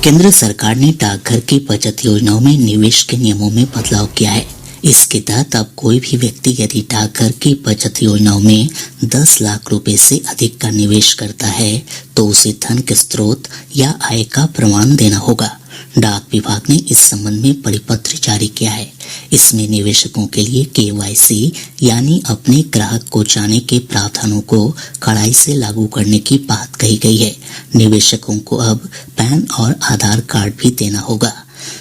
केंद्र सरकार ने डाकघर की बचत योजनाओं में निवेश के नियमों में बदलाव किया है। इसके तहत अब कोई भी व्यक्ति यदि डाकघर की बचत योजनाओं में 10 लाख रुपए से अधिक का निवेश करता है तो उसे धन के स्रोत या आय का प्रमाण देना होगा। डाक विभाग ने इस संबंध में परिपत्र जारी किया है। इसमें निवेशकों के लिए केवाईसी यानी अपने ग्राहक को जाने के प्रावधानों को कड़ाई से लागू करने की बात कही गई है। निवेशकों को अब पैन और आधार कार्ड भी देना होगा।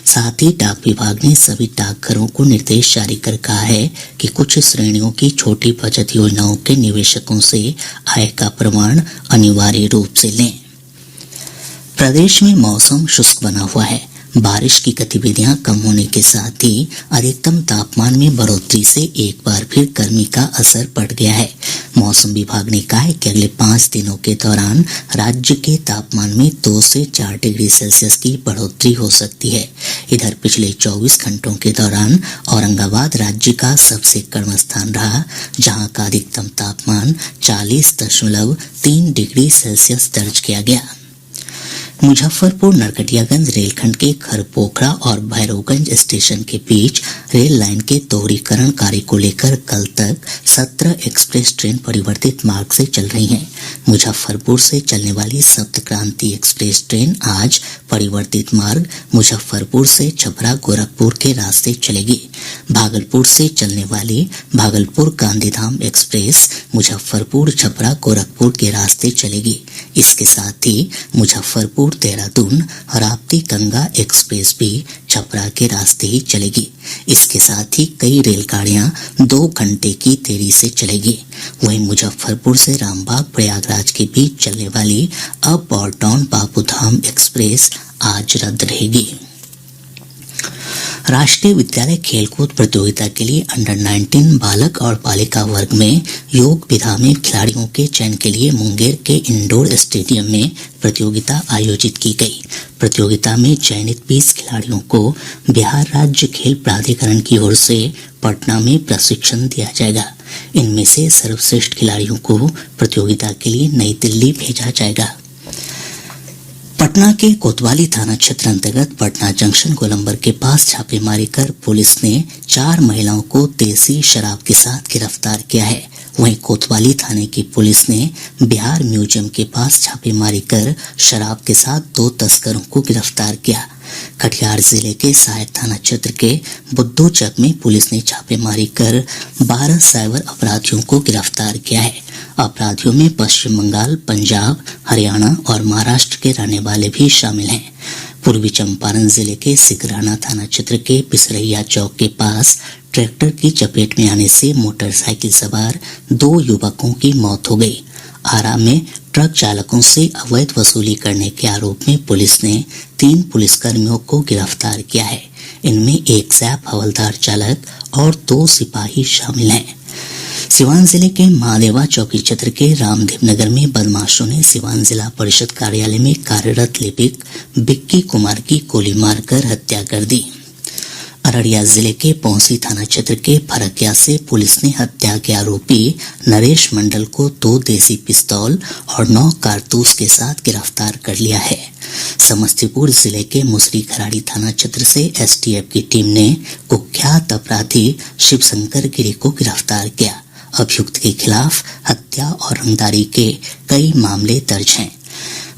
साथ ही डाक विभाग ने सभी डाकघरों को निर्देश जारी कर कहा है कि कुछ श्रेणियों की छोटी बचत योजनाओं के निवेशकों से आय का प्रमाण अनिवार्य रूप से लें। प्रदेश में मौसम शुष्क बना हुआ है। बारिश की गतिविधियां कम होने के साथ ही अधिकतम तापमान में बढ़ोतरी से एक बार फिर गर्मी का असर बढ़ गया है। मौसम विभाग ने कहा है कि अगले 5 दिनों के दौरान राज्य के तापमान में 2 से 4 डिग्री सेल्सियस की बढ़ोतरी हो सकती है। इधर पिछले 24 घंटों के दौरान औरंगाबाद राज्य का सबसे गर्म स्थान रहा, जहां का अधिकतम तापमान 40.3 डिग्री सेल्सियस दर्ज किया गया। मुजफ्फरपुर नरकटियागंज रेलखंड के खरपोखरा और भैरवगंज स्टेशन के बीच रेल लाइन के दोहरीकरण कार्य को लेकर कल तक 17 एक्सप्रेस ट्रेन परिवर्तित मार्ग से चल रही हैं। मुजफ्फरपुर से चलने वाली सप्त क्रांति एक्सप्रेस ट्रेन आज परिवर्तित मार्ग मुजफ्फरपुर से छपरा गोरखपुर के रास्ते चलेगी। भागलपुर से चलने वाली भागलपुर गांधीधाम एक्सप्रेस मुजफ्फरपुर छपरा गोरखपुर के रास्ते चलेगी। इसके साथ ही मुजफ्फरपुर देहरादून राप्ती गंगा एक्सप्रेस भी छपरा के रास्ते ही चलेगी। इसके साथ ही कई रेलगाड़ियां 2 घंटे की देरी से चलेगी। वहीं मुजफ्फरपुर से रामबाग प्रयागराज के बीच चलने वाली अप और डाउन बाबूधाम एक्सप्रेस आज रद्द रहेगी। राष्ट्रीय विद्यालय खेलकूद प्रतियोगिता के लिए अंडर 19 बालक और बालिका वर्ग में योग विधा में खिलाड़ियों के चयन के लिए मुंगेर के इंडोर स्टेडियम में प्रतियोगिता आयोजित की गई। प्रतियोगिता में चयनित 20 खिलाड़ियों को बिहार राज्य खेल प्राधिकरण की ओर से पटना में प्रशिक्षण दिया जाएगा। इनमें से सर्वश्रेष्ठ खिलाड़ियों को प्रतियोगिता के लिए नई दिल्ली भेजा जाएगा। पटना के कोतवाली थाना क्षेत्र अंतर्गत पटना जंक्शन गोलंबर के पास छापेमारी कर पुलिस ने 4 महिलाओं को देसी शराब के साथ गिरफ्तार किया है। वहीं कोतवाली थाने की पुलिस ने बिहार म्यूजियम के पास छापेमारी कर शराब के साथ 2 तस्करों को गिरफ्तार किया। कटिहार जिले के सहायक थाना क्षेत्र के बुद्धू चक में पुलिस ने छापेमारी कर 12 साइबर अपराधियों को गिरफ्तार किया है। अपराधियों में पश्चिम बंगाल, पंजाब, हरियाणा और महाराष्ट्र के रहने वाले भी शामिल हैं। पूर्वी चंपारण जिले के सिकराना थाना क्षेत्र के पिसरैया चौक के पास ट्रैक्टर की चपेट में आने से मोटरसाइकिल सवार 2 युवकों की मौत हो गई। आरा में ट्रक चालकों से अवैध वसूली करने के आरोप में पुलिस ने 3 पुलिसकर्मियों को गिरफ्तार किया है। इनमें एक सैप हवलदार चालक और 2 सिपाही शामिल हैं। सिवान जिले के महादेवा चौकी क्षेत्र के रामदेव नगर में बदमाशों ने सिवान जिला परिषद कार्यालय में कार्यरत लिपिक बिक्की कुमार की गोली मारकर हत्या कर दी। अररिया जिले के पौंसी थाना क्षेत्र के फरकिया से पुलिस ने हत्या के आरोपी नरेश मंडल को 2 देसी पिस्तौल और 9 कारतूस के साथ गिरफ्तार कर लिया है। समस्तीपुर जिले के मुसरी खराड़ी थाना क्षेत्र से एसटीएफ की टीम ने कुख्यात अपराधी शिवशंकर गिरी को गिरफ्तार किया। अभियुक्त के खिलाफ हत्या और रंगदारी के कई मामले दर्ज हैं।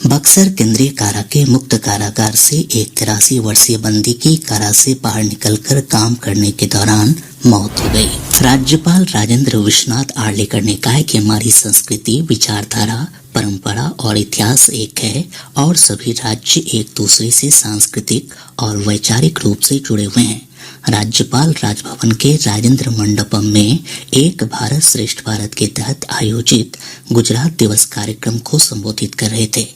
बक्सर केंद्रीय कारा के मुक्त कारागार से एक 83 वर्षीय बंदी की कारा से बाहर निकलकर काम करने के दौरान मौत हो गई। राज्यपाल राजेंद्र विश्वनाथ आर्लेकर ने कहा कि हमारी संस्कृति, विचारधारा, परंपरा और इतिहास एक है और सभी राज्य एक दूसरे से सांस्कृतिक और वैचारिक रूप से जुड़े हुए हैं। राज्यपाल राजभवन के राजेंद्र मंडपम में एक भारत श्रेष्ठ भारत के तहत आयोजित गुजरात दिवस कार्यक्रम को संबोधित कर रहे थे।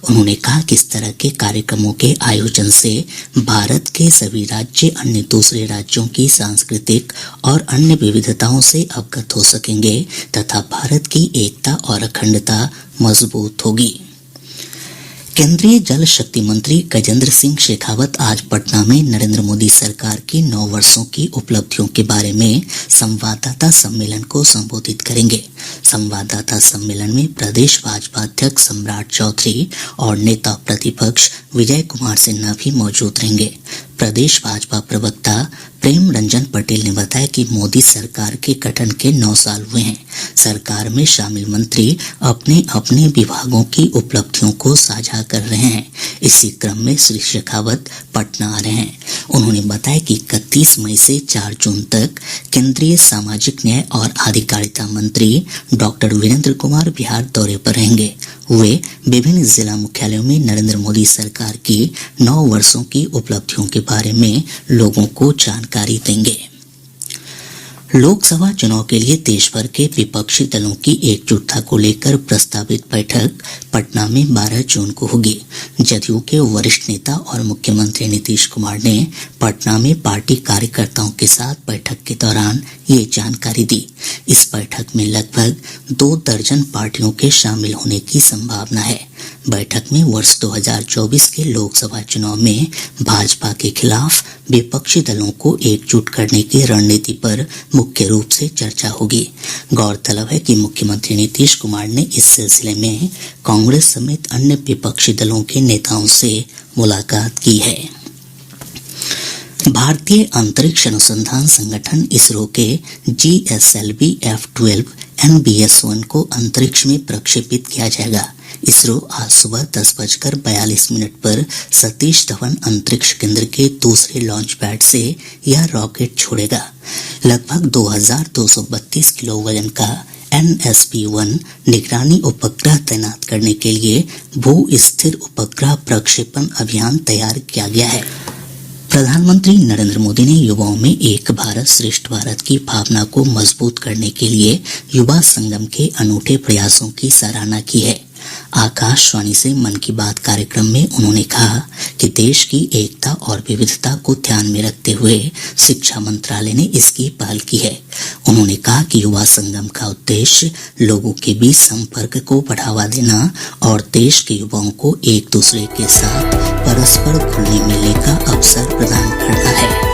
उन्होंने कहा कि इस तरह के कार्यक्रमों के आयोजन से भारत के सभी राज्य अन्य दूसरे राज्यों की सांस्कृतिक और अन्य विविधताओं से अवगत हो सकेंगे तथा भारत की एकता और अखंडता मजबूत होगी। केंद्रीय जल शक्ति मंत्री गजेंद्र सिंह शेखावत आज पटना में नरेंद्र मोदी सरकार की 9 वर्षों की उपलब्धियों के बारे में संवाददाता सम्मेलन को संबोधित करेंगे। संवाददाता सम्मेलन में प्रदेश भाजपा अध्यक्ष सम्राट चौधरी और नेता प्रतिपक्ष विजय कुमार सिन्हा भी मौजूद रहेंगे। प्रदेश भाजपा प्रवक्ता प्रेम रंजन पटेल ने बताया कि मोदी सरकार के गठन के 9 साल हुए हैं। सरकार में शामिल मंत्री अपने अपने विभागों की उपलब्धियों को साझा कर रहे हैं। इसी क्रम में श्री शेखावत पटना आ रहे हैं। उन्होंने बताया कि 31 मई से 4 जून तक केंद्रीय सामाजिक न्याय और अधिकारिता मंत्री डॉक्टर वीरेंद्र कुमार बिहार दौरे पर रहेंगे। वे विभिन्न जिला मुख्यालयों में नरेंद्र मोदी सरकार की 9 वर्षों की उपलब्धियों के बारे में लोगों को जानकारी देंगे। लोकसभा चुनाव के लिए देश भर के विपक्षी दलों की एकजुटता को लेकर प्रस्तावित बैठक पटना में 12 जून को होगी। जदयू के वरिष्ठ नेता और मुख्यमंत्री नीतीश कुमार ने पटना में पार्टी कार्यकर्ताओं के साथ बैठक के दौरान ये जानकारी दी। इस बैठक में लगभग 2 दर्जन पार्टियों के शामिल होने की संभावना है। बैठक में वर्ष 2024 के लोकसभा चुनाव में भाजपा के खिलाफ विपक्षी दलों को एकजुट करने की रणनीति पर मुख्य रूप से चर्चा होगी। गौरतलब है कि मुख्यमंत्री नीतीश कुमार ने इस सिलसिले में कांग्रेस समेत अन्य विपक्षी दलों के नेताओं से मुलाकात की है। भारतीय अंतरिक्ष अनुसंधान संगठन इसरो के GSLV F-12 NBS-1 को अंतरिक्ष में प्रक्षेपित किया जाएगा। इसरो आज सुबह 10:42 पर सतीश धवन अंतरिक्ष केंद्र के दूसरे लॉन्च पैड से यह रॉकेट छोड़ेगा। लगभग 2232 किलो वजन का NSP-1 निगरानी उपग्रह तैनात करने के लिए भू स्थिर उपग्रह प्रक्षेपण अभियान तैयार किया गया है। प्रधानमंत्री नरेंद्र मोदी ने युवाओं में एक भारत श्रेष्ठ भारत की भावना को मजबूत करने के लिए युवा संगम के अनूठे प्रयासों की सराहना की है। आकाशवाणी से मन की बात कार्यक्रम में उन्होंने कहा कि देश की एकता और विविधता को ध्यान में रखते हुए शिक्षा मंत्रालय ने इसकी पहल की है। उन्होंने कहा कि युवा संगम का उद्देश्य लोगों के बीच संपर्क को बढ़ावा देना और देश के युवाओं को एक दूसरे के साथ परस्पर घुलने मिलने का अवसर प्रदान करना है।